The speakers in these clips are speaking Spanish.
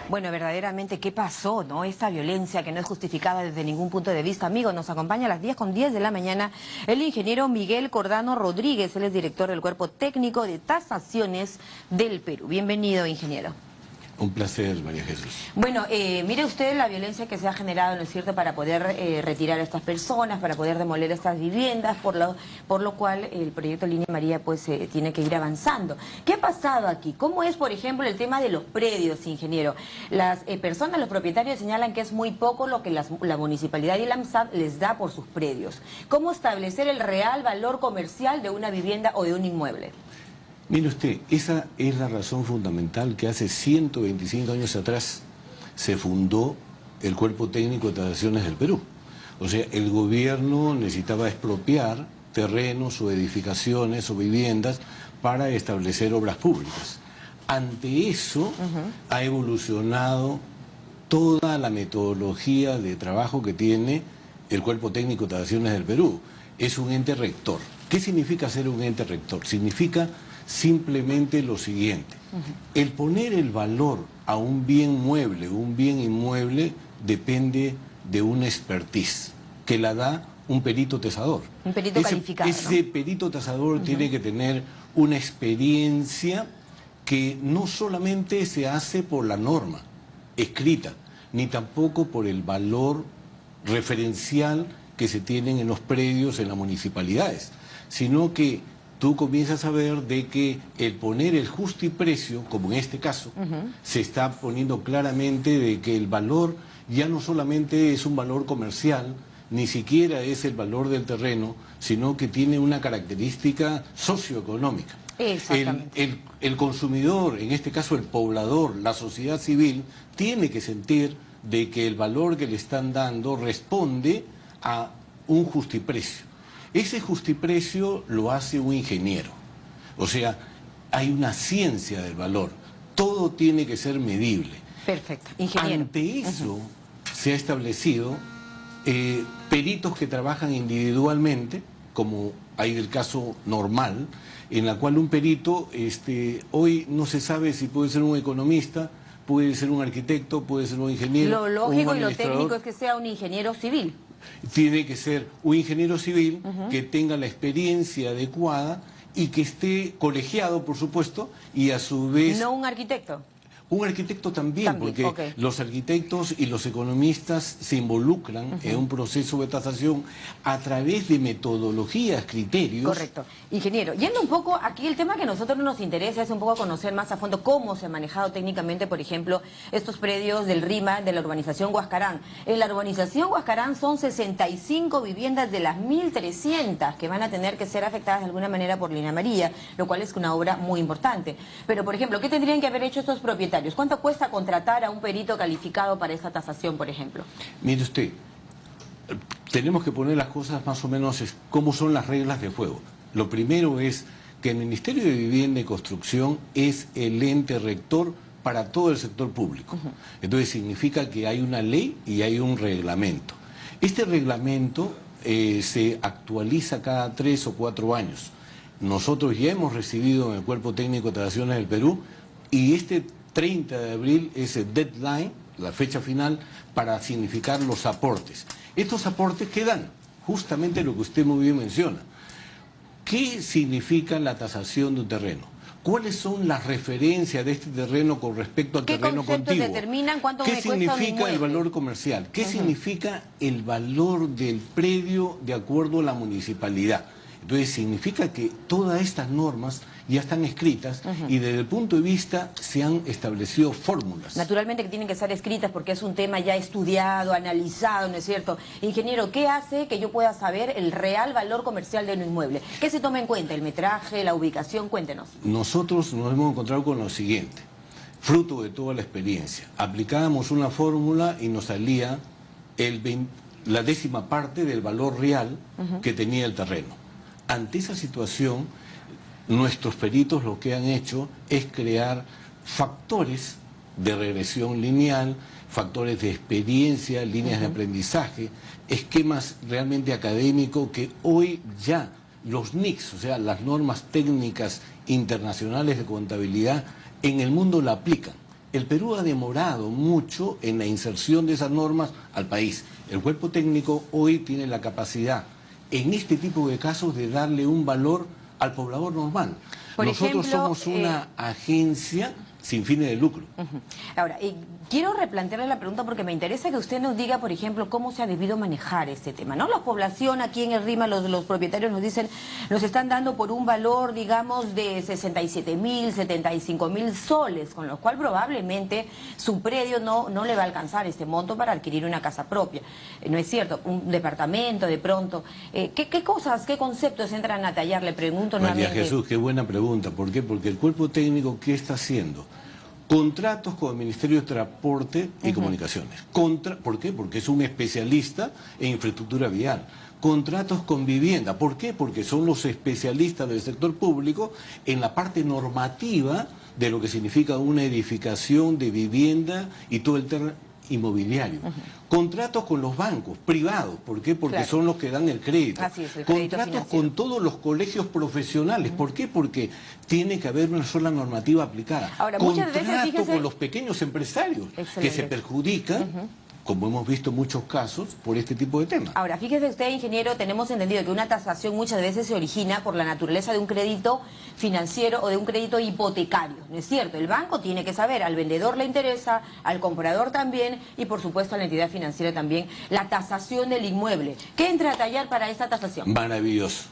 Bueno, verdaderamente, ¿qué pasó, no? Esta violencia que no es justificada desde ningún punto de vista. Amigos, nos acompaña a las 10:10 de la mañana el ingeniero Miguel Cordano Rodríguez. Él es director del Cuerpo Técnico de Tasaciones del Perú. Bienvenido, ingeniero. Un placer, María Jesús. Bueno, mire usted la violencia que se ha generado, ¿no es cierto?, para poder retirar a estas personas, para poder demoler estas viviendas, por lo cual el proyecto Línea María pues tiene que ir avanzando. ¿Qué ha pasado aquí? ¿Cómo es, por ejemplo, el tema de los predios, ingeniero? Las personas, los propietarios señalan que es muy poco lo que la municipalidad y el AMSAT les da por sus predios. ¿Cómo establecer el real valor comercial de una vivienda o de un inmueble? Mire usted, esa es la razón fundamental que hace 125 años atrás se fundó el Cuerpo Técnico de Tasaciones del Perú. O sea, el gobierno necesitaba expropiar terrenos o edificaciones o viviendas para establecer obras públicas. Ante eso ha evolucionado toda la metodología de trabajo que tiene el Cuerpo Técnico de Tasaciones del Perú. Es un ente rector. ¿Qué significa ser un ente rector? Significa simplemente lo siguiente: el poner el valor a un bien mueble, un bien inmueble, depende de una expertise que la da un perito tasador. Un perito calificado, ese perito tasador tiene que tener una experiencia que no solamente se hace por la norma escrita, ni tampoco por el valor referencial que se tienen en los predios en las municipalidades, sino que tú comienzas a ver de que el poner el justiprecio, como en este caso, se está poniendo claramente de que el valor ya no solamente es un valor comercial, ni siquiera es el valor del terreno, sino que tiene una característica socioeconómica. Exactamente. El consumidor, en este caso el poblador, la sociedad civil, tiene que sentir de que el valor que le están dando responde a un justiprecio. Ese justiprecio lo hace un ingeniero. O sea, hay una ciencia del valor. Todo tiene que ser medible. Perfecto, ingeniero. Ante eso se ha establecido peritos que trabajan individualmente, como hay el caso normal, en la cual un perito, hoy no se sabe si puede ser un economista, puede ser un arquitecto, puede ser un ingeniero. Lo lógico y lo técnico es que sea un ingeniero civil. Tiene que ser un ingeniero civil que tenga la experiencia adecuada y que esté colegiado, por supuesto, y a su vez... No un arquitecto. Un arquitecto también, porque los arquitectos y los economistas se involucran en un proceso de tasación a través de metodologías, criterios. Correcto. Ingeniero, yendo un poco, aquí el tema que a nosotros nos interesa es un poco conocer más a fondo cómo se ha manejado técnicamente, por ejemplo, estos predios del RIMA de la urbanización Huascarán. En la urbanización Huascarán son 65 viviendas de las 1.300 que van a tener que ser afectadas de alguna manera por Línea María, lo cual es una obra muy importante. Pero, por ejemplo, ¿qué tendrían que haber hecho estos propietarios? ¿Cuánto cuesta contratar a un perito calificado para esta tasación, por ejemplo? Mire usted, tenemos que poner las cosas más o menos como son las reglas de juego. Lo primero es que el Ministerio de Vivienda y Construcción es el ente rector para todo el sector público. Entonces significa que hay una ley y hay un reglamento. Este reglamento se actualiza cada 3 o 4 años. Nosotros ya hemos recibido en el Cuerpo Técnico de Tasaciones del Perú, y este 30 de abril es el deadline, la fecha final, para significar los aportes. Estos aportes que dan justamente lo que usted muy bien menciona. ¿Qué significa la tasación de un terreno? ¿Cuáles son las referencias de este terreno con respecto al terreno contiguo? ¿Qué conceptos determinan cuánto me cuesta un inmueble? ¿Qué significa el valor comercial? ¿Qué significa el valor del predio de acuerdo a la municipalidad? Entonces significa que todas estas normas ya están escritas y desde el punto de vista se han establecido fórmulas. Naturalmente que tienen que estar escritas porque es un tema ya estudiado, analizado, ¿no es cierto? Ingeniero, ¿qué hace que yo pueda saber el real valor comercial de un inmueble? ¿Qué se toma en cuenta? ¿El metraje, la ubicación? Cuéntenos. Nosotros nos hemos encontrado con lo siguiente, fruto de toda la experiencia. Aplicábamos una fórmula y nos salía la 10ª parte del valor real que tenía el terreno. Ante esa situación, nuestros peritos lo que han hecho es crear factores de regresión lineal, factores de experiencia, líneas de aprendizaje, esquemas realmente académicos que hoy ya los NICs, o sea, las normas técnicas internacionales de contabilidad, en el mundo la aplican. El Perú ha demorado mucho en la inserción de esas normas al país. El cuerpo técnico hoy tiene la capacidad, en este tipo de casos, de darle un valor al poblador normal. Nosotros somos una agencia sin fines de lucro. Ahora, quiero replantearle la pregunta porque me interesa que usted nos diga, por ejemplo, cómo se ha debido manejar este tema, ¿no? La población aquí en el RIMA, los propietarios nos dicen, nos están dando por un valor, digamos, de 67.000, 75.000 soles, con lo cual probablemente su predio no le va a alcanzar este monto para adquirir una casa propia. ¿No es cierto? Un departamento, de pronto. ¿Qué cosas, qué conceptos entran a tallar? Le pregunto nuevamente. María Jesús, qué buena pregunta. ¿Por qué? Porque el cuerpo técnico, ¿qué está haciendo? Contratos con el Ministerio de Transporte y Comunicaciones. ¿Por qué? Porque es un especialista en infraestructura vial. Contratos con vivienda. ¿Por qué? Porque son los especialistas del sector público en la parte normativa de lo que significa una edificación de vivienda y todo el tema inmobiliario. Contratos con los bancos privados. ¿Por qué? Porque son los que dan el crédito. Así es, el crédito Contratos financiero. con todos los colegios profesionales. ¿Por qué? Porque tiene que haber una sola normativa aplicada. Ahora, muchas veces, Contrato fíjese, con los pequeños empresarios que se perjudican, como hemos visto muchos casos, por este tipo de temas. Ahora, fíjese usted, ingeniero, tenemos entendido que una tasación muchas veces se origina por la naturaleza de un crédito financiero o de un crédito hipotecario, ¿no es cierto? El banco tiene que saber, al vendedor le interesa, al comprador también y por supuesto a la entidad financiera también, la tasación del inmueble. ¿Qué entra a tallar para esta tasación? Maravilloso.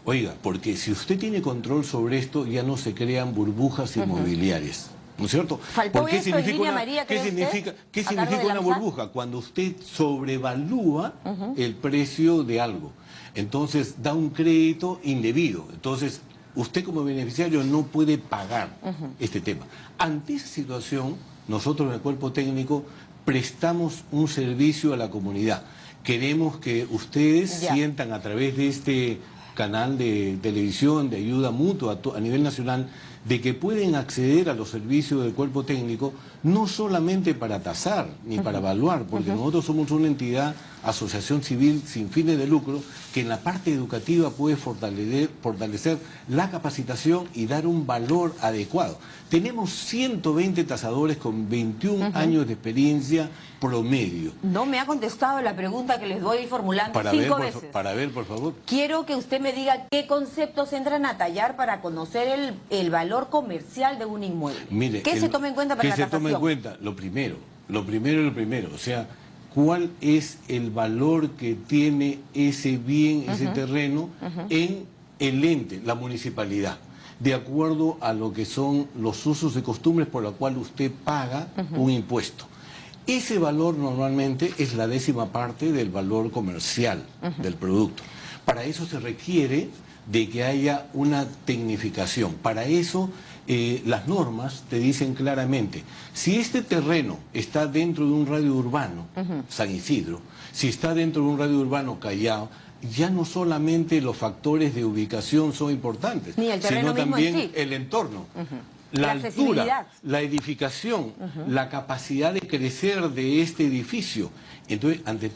Oiga, porque si usted tiene control sobre esto, ya no se crean burbujas inmobiliarias. ¿No es cierto? ¿Faltó ¿Qué esto en significa Línea una, María, ¿qué cree significa, usted, ¿qué a cargo significa de la una ANSAT? burbuja? Cuando usted sobrevalúa el precio de algo. Entonces da un crédito indebido. Entonces usted como beneficiario no puede pagar este tema. Ante esa situación, nosotros en el cuerpo técnico prestamos un servicio a la comunidad. Queremos que ustedes sientan a través de este canal de televisión de ayuda mutua a nivel nacional, de que pueden acceder a los servicios del cuerpo técnico no solamente para tasar ni para evaluar, porque nosotros somos una entidad, asociación civil sin fines de lucro, que en la parte educativa puede fortalecer la capacitación y dar un valor adecuado. Tenemos 120 tasadores con 21 años de experiencia promedio. No me ha contestado la pregunta que les voy formulando cinco veces. Para ver, por favor. Quiero que usted me diga qué conceptos entran a tallar para conocer el valor comercial de un inmueble. Mire, ¿Qué se toma en cuenta para la tasación? ¿Qué se toma en cuenta? Lo primero. O sea, ¿cuál es el valor que tiene ese bien, ese terreno en el ente, la municipalidad? De acuerdo a lo que son los usos y costumbres por los cuales usted paga un impuesto. Ese valor normalmente es la 10ª parte del valor comercial del producto. Para eso se requiere de que haya una tecnificación. Para eso las normas te dicen claramente, si este terreno está dentro de un radio urbano, San Isidro, si está dentro de un radio urbano Callao, ya no solamente los factores de ubicación son importantes, ni el terreno sino mismo también en sí. El entorno. La altura, la edificación, la capacidad de crecer de este edificio. Entonces, ante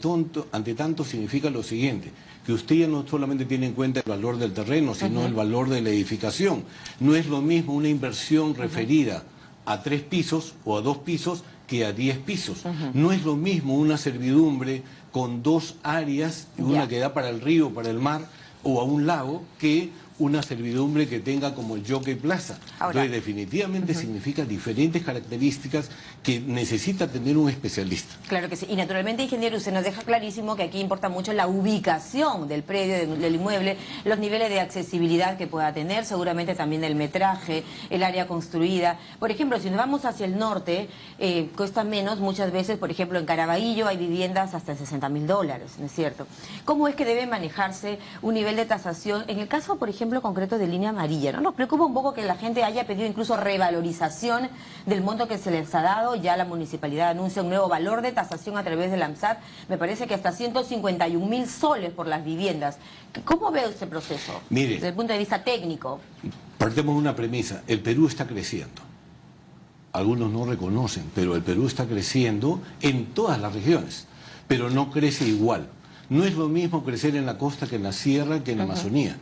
tanto significa lo siguiente, que usted ya no solamente tiene en cuenta el valor del terreno, sino el valor de la edificación. No es lo mismo una inversión referida a 3 pisos o a 2 pisos que a 10 pisos. No es lo mismo una servidumbre con 2 áreas, una que da para el río, para el mar o a un lago, que una servidumbre que tenga como el Jockey Plaza. Ahora, entonces definitivamente significa diferentes características que necesita tener un especialista. Claro que sí. Y naturalmente, ingeniero, usted nos deja clarísimo que aquí importa mucho la ubicación del predio, del inmueble, los niveles de accesibilidad que pueda tener, seguramente también el metraje, el área construida. Por ejemplo, si nos vamos hacia el norte, cuesta menos muchas veces, por ejemplo, en Caraballo hay viviendas hasta $60.000, ¿no es cierto? ¿Cómo es que debe manejarse un nivel de tasación? En el caso, por ejemplo, concreto de Línea Amarilla, ¿no? Nos preocupa un poco que la gente haya pedido incluso revalorización del monto que se les ha dado. Ya la municipalidad anuncia un nuevo valor de tasación a través de la ANSAT, me parece que hasta 151.000 soles por las viviendas. ¿Cómo ve este proceso? Mire, desde el punto de vista técnico. Partemos de una premisa, el Perú está creciendo. Algunos no reconocen, pero el Perú está creciendo en todas las regiones, pero no crece igual. No es lo mismo crecer en la costa que en la sierra que en la Amazonía.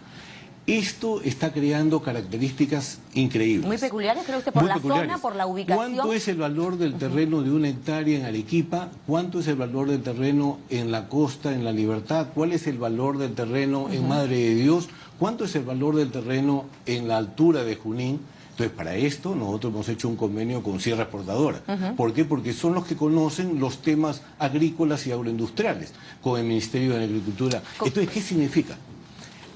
Esto está creando características increíbles. Muy peculiares, creo usted, por la zona, por la ubicación. ¿Cuánto es el valor del terreno de 1 hectárea en Arequipa? ¿Cuánto es el valor del terreno en la costa, en La Libertad? ¿Cuál es el valor del terreno en Madre de Dios? ¿Cuánto es el valor del terreno en la altura de Junín? Entonces, para esto nosotros hemos hecho un convenio con Sierra Exportadora. ¿Por qué? Porque son los que conocen los temas agrícolas y agroindustriales, con el Ministerio de Agricultura. Entonces, ¿qué significa?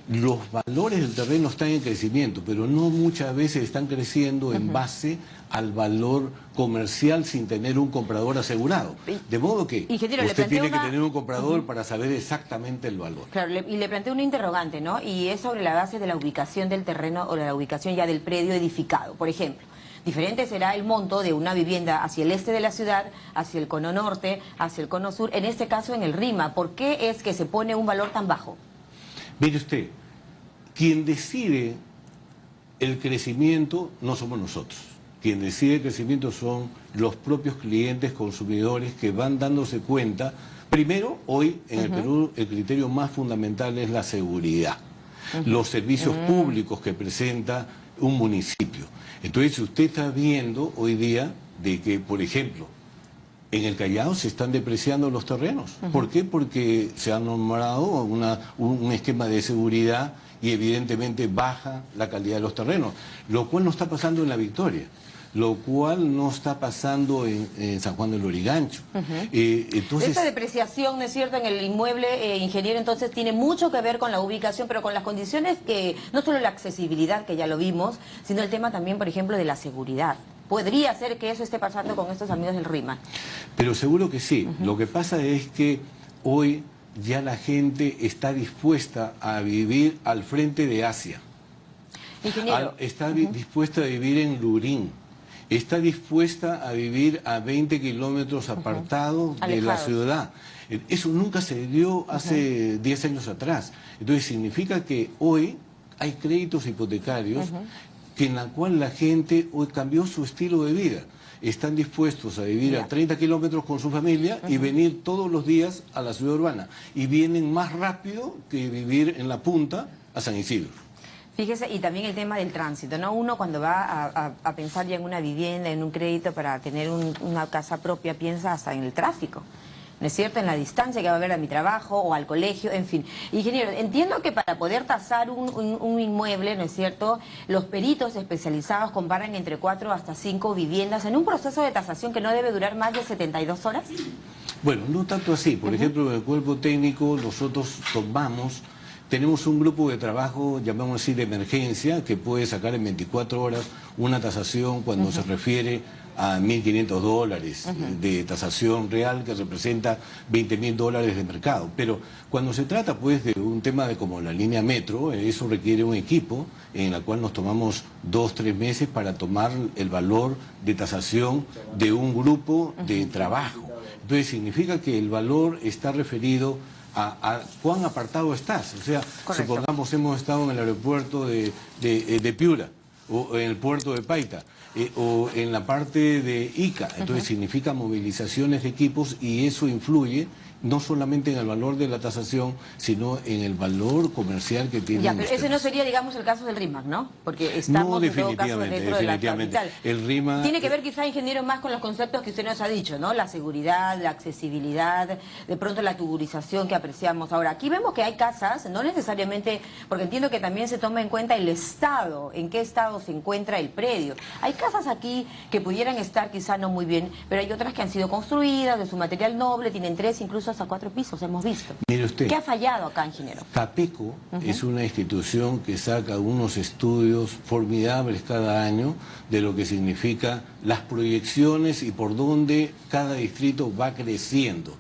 Los valores del terreno están en crecimiento, pero no muchas veces están creciendo en base al valor comercial sin tener un comprador asegurado. De modo que usted tiene que tener un comprador para saber exactamente el valor. Claro, y le planteo una interrogante, ¿no? Y es sobre la base de la ubicación del terreno o la ubicación ya del predio edificado. Por ejemplo, diferente será el monto de una vivienda hacia el este de la ciudad, hacia el cono norte, hacia el cono sur, en este caso en el RIMA. ¿Por qué es que se pone un valor tan bajo? Mire usted, quien decide el crecimiento no somos nosotros. Quien decide el crecimiento son los propios clientes consumidores que van dándose cuenta. Primero, hoy en el Perú el criterio más fundamental es la seguridad, los servicios públicos que presenta un municipio. Entonces usted está viendo hoy día de que, por ejemplo, en el Callao se están depreciando los terrenos. ¿Por qué? Porque se ha nombrado un esquema de seguridad y evidentemente baja la calidad de los terrenos, lo cual no está pasando en La Victoria, lo cual no está pasando en San Juan del Lurigancho. Entonces, esta depreciación, ¿no es cierto?, en el inmueble, ingeniero, entonces tiene mucho que ver con la ubicación, pero con las condiciones que, no solo la accesibilidad, que ya lo vimos, sino el tema también, por ejemplo, de la seguridad. ¿Podría ser que eso esté pasando con estos amigos del RIMA? Pero seguro que sí. Lo que pasa es que hoy ya la gente está dispuesta a vivir al frente de Asia. Ingeniero. Está dispuesta a vivir en Lurín. Está dispuesta a vivir a 20 kilómetros apartados de la ciudad. Eso nunca se dio hace 10 años atrás. Entonces significa que hoy hay créditos hipotecarios en la cual la gente hoy cambió su estilo de vida. Están dispuestos a vivir a 30 kilómetros con su familia y venir todos los días a la ciudad urbana. Y vienen más rápido que vivir en la punta a San Isidro. Fíjese, y también el tema del tránsito, ¿no? Uno cuando va a pensar ya en una vivienda, en un crédito para tener una casa propia, piensa hasta en el tráfico, ¿no es cierto?, en la distancia que va a haber a mi trabajo o al colegio, en fin. Ingeniero, entiendo que para poder tasar un inmueble, ¿no es cierto?, los peritos especializados comparan entre 4 hasta 5 viviendas en un proceso de tasación que no debe durar más de 72 horas. Bueno, no tanto así. Por ejemplo, en el cuerpo técnico nosotros tenemos un grupo de trabajo, llamamos así, de emergencia, que puede sacar en 24 horas una tasación cuando se refiere a $1.500 de tasación real, que representa $20.000 de mercado. Pero cuando se trata pues de un tema como la línea metro, eso requiere un equipo en el cual nos tomamos 2 o 3 meses para tomar el valor de tasación de un grupo de trabajo. Entonces significa que el valor está referido a cuán apartado estás. O sea, supongamos hemos estado en el aeropuerto de Piura, o en el puerto de Paita, o en la parte de Ica. Entonces significa movilizaciones de equipos y eso influye no solamente en el valor de la tasación, sino en el valor comercial que tiene. Ya, pero ese no sería, digamos, el caso del RIMAC, ¿no? Porque estamos en todo caso dentro de la capital. El RIMAC tiene que ver quizá, ingeniero, más con los conceptos que usted nos ha dicho, ¿no? La seguridad, la accesibilidad, de pronto la tuburización que apreciamos. Ahora, aquí vemos que hay casas, no necesariamente, porque entiendo que también se toma en cuenta el estado, en qué estado se encuentra el predio. Hay casas aquí que pudieran estar quizá no muy bien, pero hay otras que han sido construidas de su material noble, tienen 3, incluso hasta 4 pisos, hemos visto. Mire usted, ¿qué ha fallado acá, ingeniero? Capeco es una institución que saca unos estudios formidables cada año de lo que significa las proyecciones y por dónde cada distrito va creciendo.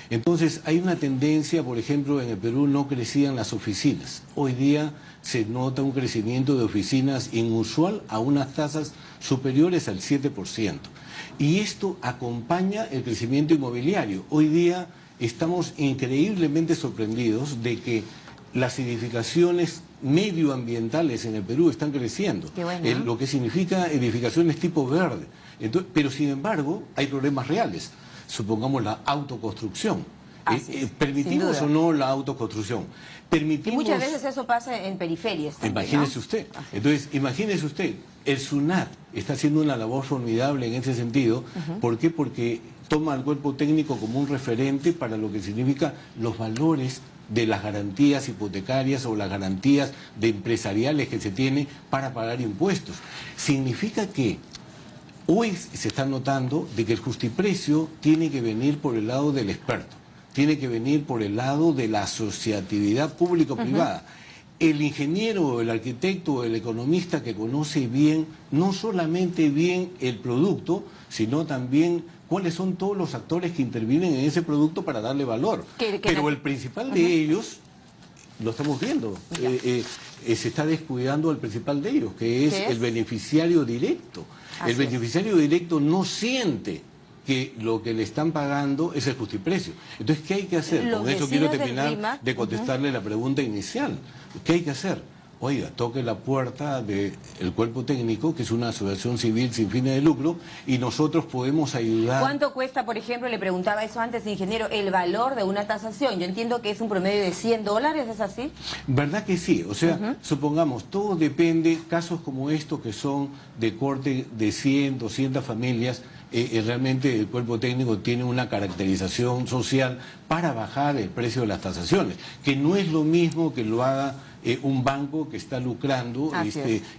Entonces hay una tendencia, por ejemplo, en el Perú no crecían las oficinas. Hoy día se nota un crecimiento de oficinas inusual a unas tasas superiores al 7%. Y esto acompaña el crecimiento inmobiliario. Hoy día estamos increíblemente sorprendidos de que las edificaciones medioambientales en el Perú están creciendo, lo que significa edificaciones tipo verde. Entonces, pero sin embargo hay problemas reales. Supongamos la autoconstrucción. Permitimos o no la autoconstrucción. Permitimos... Y muchas veces eso pasa en periferias también, Imagínese ¿no? usted. Entonces, imagínese usted, el SUNAT está haciendo una labor formidable en ese sentido. ¿Por qué? Porque toma al cuerpo técnico como un referente para lo que significa los valores de las garantías hipotecarias o las garantías de empresariales que se tiene para pagar impuestos. Significa que hoy se está notando de que el justiprecio tiene que venir por el lado del experto, tiene que venir por el lado de la asociatividad público-privada. El ingeniero, o el arquitecto, o el economista que conoce bien, no solamente bien el producto, sino también cuáles son todos los actores que intervienen en ese producto para darle valor. Pero el principal de ellos, lo estamos viendo, se está descuidando al principal de ellos, que es el beneficiario directo. El beneficiario directo no siente que lo que le están pagando es el justiprecio. Entonces, ¿qué hay que hacer? Con eso quiero terminar de contestarle la pregunta inicial. ¿Qué hay que hacer? Oiga, toque la puerta del cuerpo técnico, que es una asociación civil sin fines de lucro, y nosotros podemos ayudar. ¿Cuánto cuesta, por ejemplo, le preguntaba eso antes, ingeniero, el valor de una tasación? Yo entiendo que es un promedio de $100, ¿es así? ¿Verdad que sí? O sea, supongamos, todo depende, casos como estos que son de corte de 100, 200 familias, realmente el cuerpo técnico tiene una caracterización social para bajar el precio de las tasaciones, que no es lo mismo que lo haga un banco que está lucrando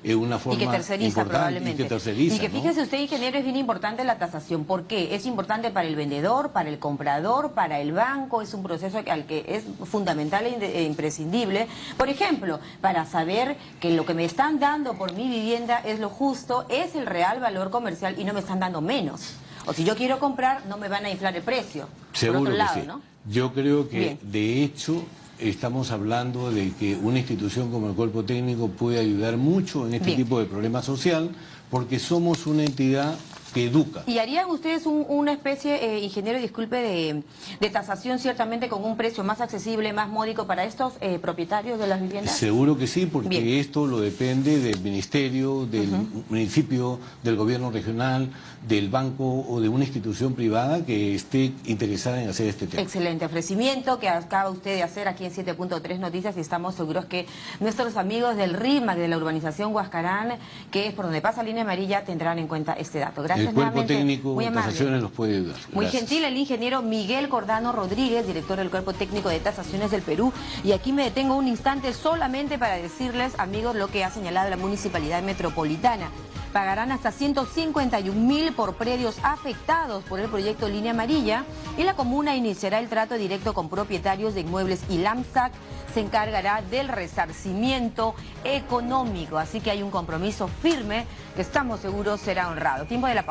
una forma y que terceriza probablemente. Y que fíjese, ¿no? usted, ingeniero, es bien importante la tasación. ¿Por qué? Es importante para el vendedor, para el comprador, para el banco. Es un proceso al que es fundamental e imprescindible. Por ejemplo, para saber que lo que me están dando por mi vivienda es lo justo, es el real valor comercial y no me están dando menos. O si yo quiero comprar, no me van a inflar el precio. Seguro por otro lado, que sí. ¿no? Yo creo que, Bien. de hecho, estamos hablando de que una institución como el cuerpo técnico puede ayudar mucho en este tipo de problema social, porque somos una entidad que educa. ¿Y harían ustedes una especie, ingeniero, disculpe, de tasación ciertamente con un precio más accesible, más módico para estos propietarios de las viviendas? Seguro que sí, porque esto lo depende del ministerio, del municipio, del gobierno regional, del banco o de una institución privada que esté interesada en hacer este tema. Excelente ofrecimiento que acaba usted de hacer aquí en 7.3 Noticias, y estamos seguros que nuestros amigos del RIMAC, de la urbanización Huascarán, que es por donde pasa Línea Amarilla, tendrán en cuenta este dato. Gracias. El cuerpo técnico de tasaciones los puede ayudar. Muy gentil el ingeniero Miguel Cordano Rodríguez, director del Cuerpo Técnico de Tasaciones del Perú. Y aquí me detengo un instante solamente para decirles, amigos, lo que ha señalado la Municipalidad Metropolitana. Pagarán hasta 151.000 por predios afectados por el proyecto Línea Amarilla, y la comuna iniciará el trato directo con propietarios de inmuebles y LAMSAC se encargará del resarcimiento económico. Así que hay un compromiso firme que estamos seguros será honrado. Tiempo de la pausa.